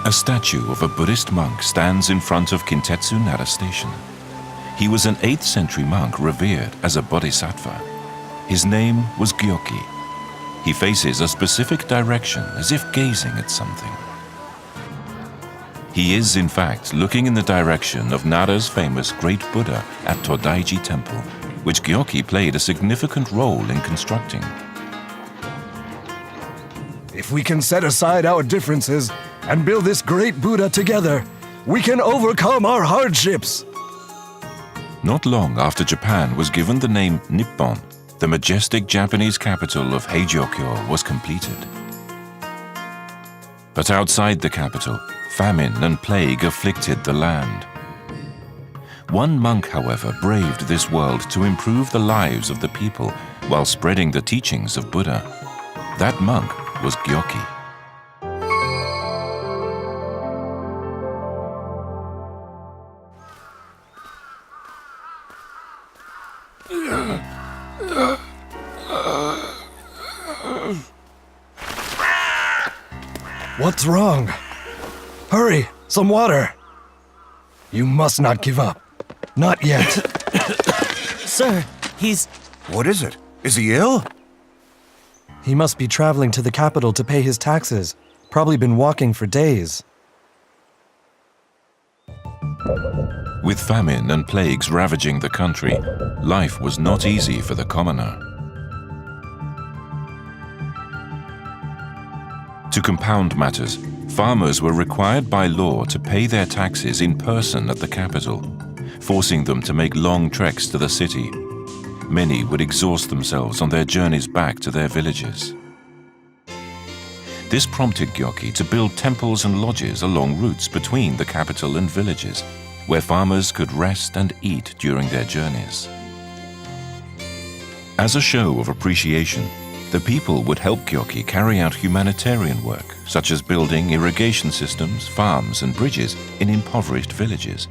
A statue of a Buddhist monk stands in front of Kintetsu Nara Station. He was an 8th century monk revered as a bodhisattva. His name was Gyoki. He faces a specific direction as if gazing at something. He is, in fact, looking in the direction of Nara's famous Great Buddha at Todaiji Temple, which Gyoki played a significant role in constructing. If we can set aside our differences and build this great Buddha together, we can overcome our hardships. Not long after Japan was given the name Nippon, the majestic Japanese capital of Heijōkyō was completed. But outside the capital, famine and plague afflicted the land. One monk, however, braved this world to improve the lives of the people while spreading the teachings of Buddha. That monk was Gyoki. What's wrong? Hurry, some water. You must not give up. Not yet. Sir, he's... What is it? Is he ill? He must be traveling to the capital to pay his taxes. Probably been walking for days. With famine and plagues ravaging the country, life was not easy for the commoner. To compound matters, farmers were required by law to pay their taxes in person at the capital, forcing them to make long treks to the city. Many would exhaust themselves on their journeys back to their villages. This prompted Gyoki to build temples and lodges along routes between the capital and villages, where farmers could rest and eat during their journeys. As a show of appreciation, the people would help Gyoki carry out humanitarian work, such as building irrigation systems, farms, and bridges in impoverished villages,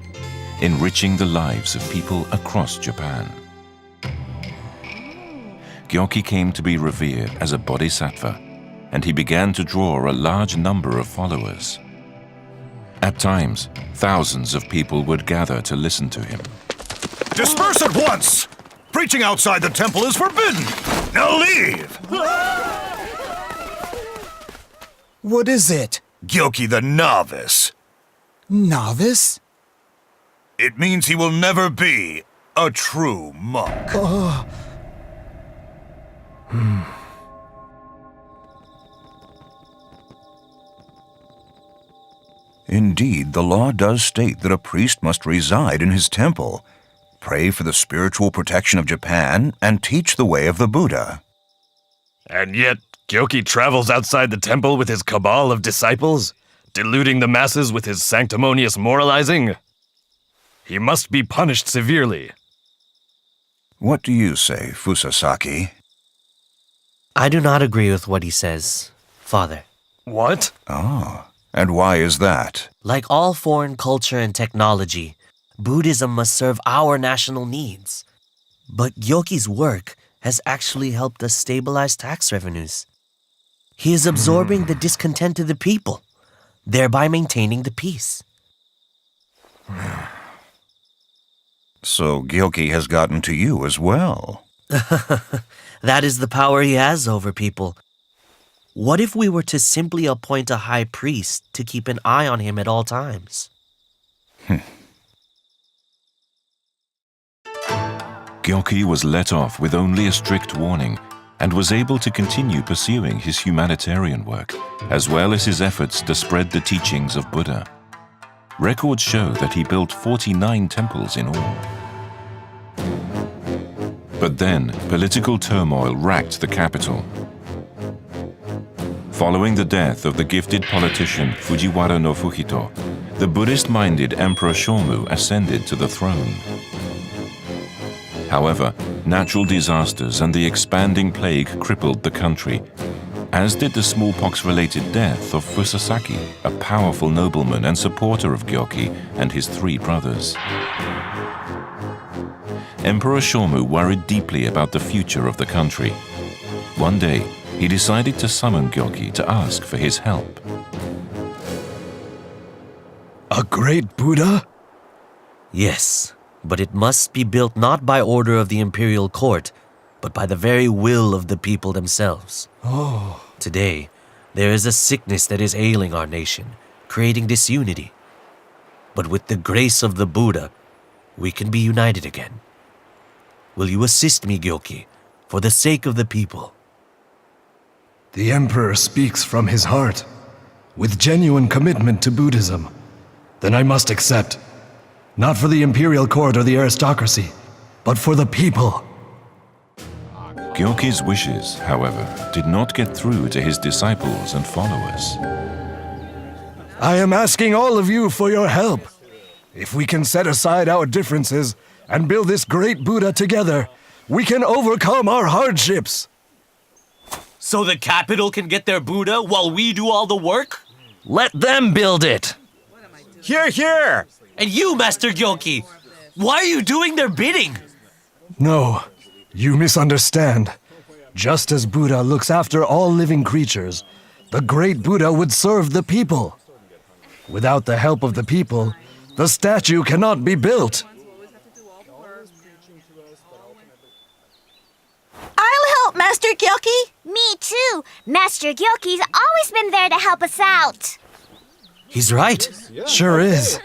enriching the lives of people across Japan. Gyoki came to be revered as a bodhisattva, and he began to draw a large number of followers. At times, thousands of people would gather to listen to him. Disperse at once! Preaching outside the temple is forbidden! Now leave! What is it? Gyoki the novice. Novice? It means he will never be a true monk. Indeed, the law does state that a priest must reside in his temple, pray for the spiritual protection of Japan, and teach the way of the Buddha. And yet, Gyoki travels outside the temple with his cabal of disciples, deluding the masses with his sanctimonious moralizing. He must be punished severely. What do you say, Fusasaki? I do not agree with what he says, Father. What? Ah, and why is that? Like all foreign culture and technology, Buddhism must serve our national needs. But Gyoki's work has actually helped us stabilize tax revenues. He is absorbing the discontent of the people, thereby maintaining the peace. So Gyoki has gotten to you as well. That is the power he has over people. What if we were to simply appoint a high priest to keep an eye on him at all times? Gyoki was let off with only a strict warning and was able to continue pursuing his humanitarian work, as well as his efforts to spread the teachings of Buddha. Records show that he built 49 temples in all. But then, political turmoil racked the capital. Following the death of the gifted politician Fujiwara no Fuhito, the Buddhist-minded Emperor Shomu ascended to the throne. However, natural disasters and the expanding plague crippled the country, as did the smallpox-related death of Fusasaki, a powerful nobleman and supporter of Gyoki and his 3 brothers. Emperor Shomu worried deeply about the future of the country. One day, he decided to summon Gyoki to ask for his help. A great Buddha? Yes, but it must be built not by order of the imperial court, but by the very will of the people themselves. Oh. Today, there is a sickness that is ailing our nation, creating disunity. But with the grace of the Buddha, we can be united again. Will you assist me, Gyoki, for the sake of the people? The Emperor speaks from his heart, with genuine commitment to Buddhism. Then I must accept. Not for the imperial court or the aristocracy, but for the people. Gyoki's wishes, however, did not get through to his disciples and followers. I am asking all of you for your help. If we can set aside our differences and build this great Buddha together, we can overcome our hardships. So the capital can get their Buddha while we do all the work? Let them build it! Hear, hear! And you, Master Gyoki, why are you doing their bidding? No, you misunderstand. Just as Buddha looks after all living creatures, the great Buddha would serve the people. Without the help of the people, the statue cannot be built. I'll help, Master Gyoki. Me too. Master Gyoki's always been there to help us out. He's right. Sure is.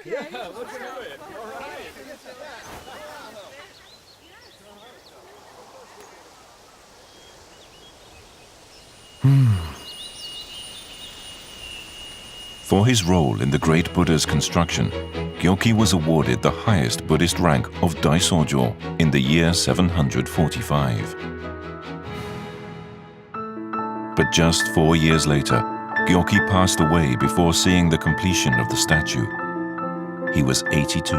For his role in the great Buddha's construction, Gyoki was awarded the highest Buddhist rank of Daisojo in the year 745. But just 4 years later, Gyoki passed away before seeing the completion of the statue. He was 82.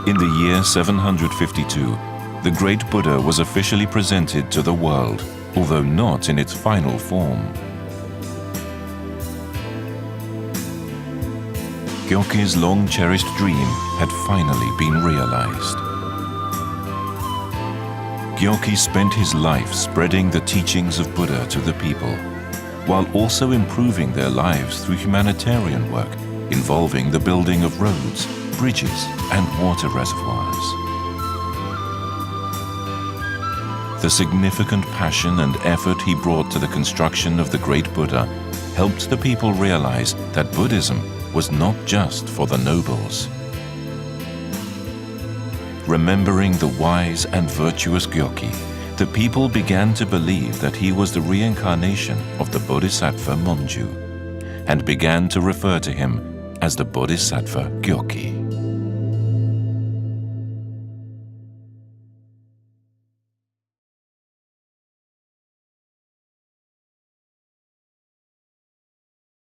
In the year 752, the great Buddha was officially presented to the world, although not in its final form. Gyoki's long-cherished dream had finally been realized. Gyoki spent his life spreading the teachings of Buddha to the people, while also improving their lives through humanitarian work involving the building of roads, bridges, and water reservoirs. The significant passion and effort he brought to the construction of the great Buddha helped the people realize that Buddhism was not just for the nobles. Remembering the wise and virtuous Gyoki, the people began to believe that he was the reincarnation of the Bodhisattva Monju, and began to refer to him as the Bodhisattva Gyoki.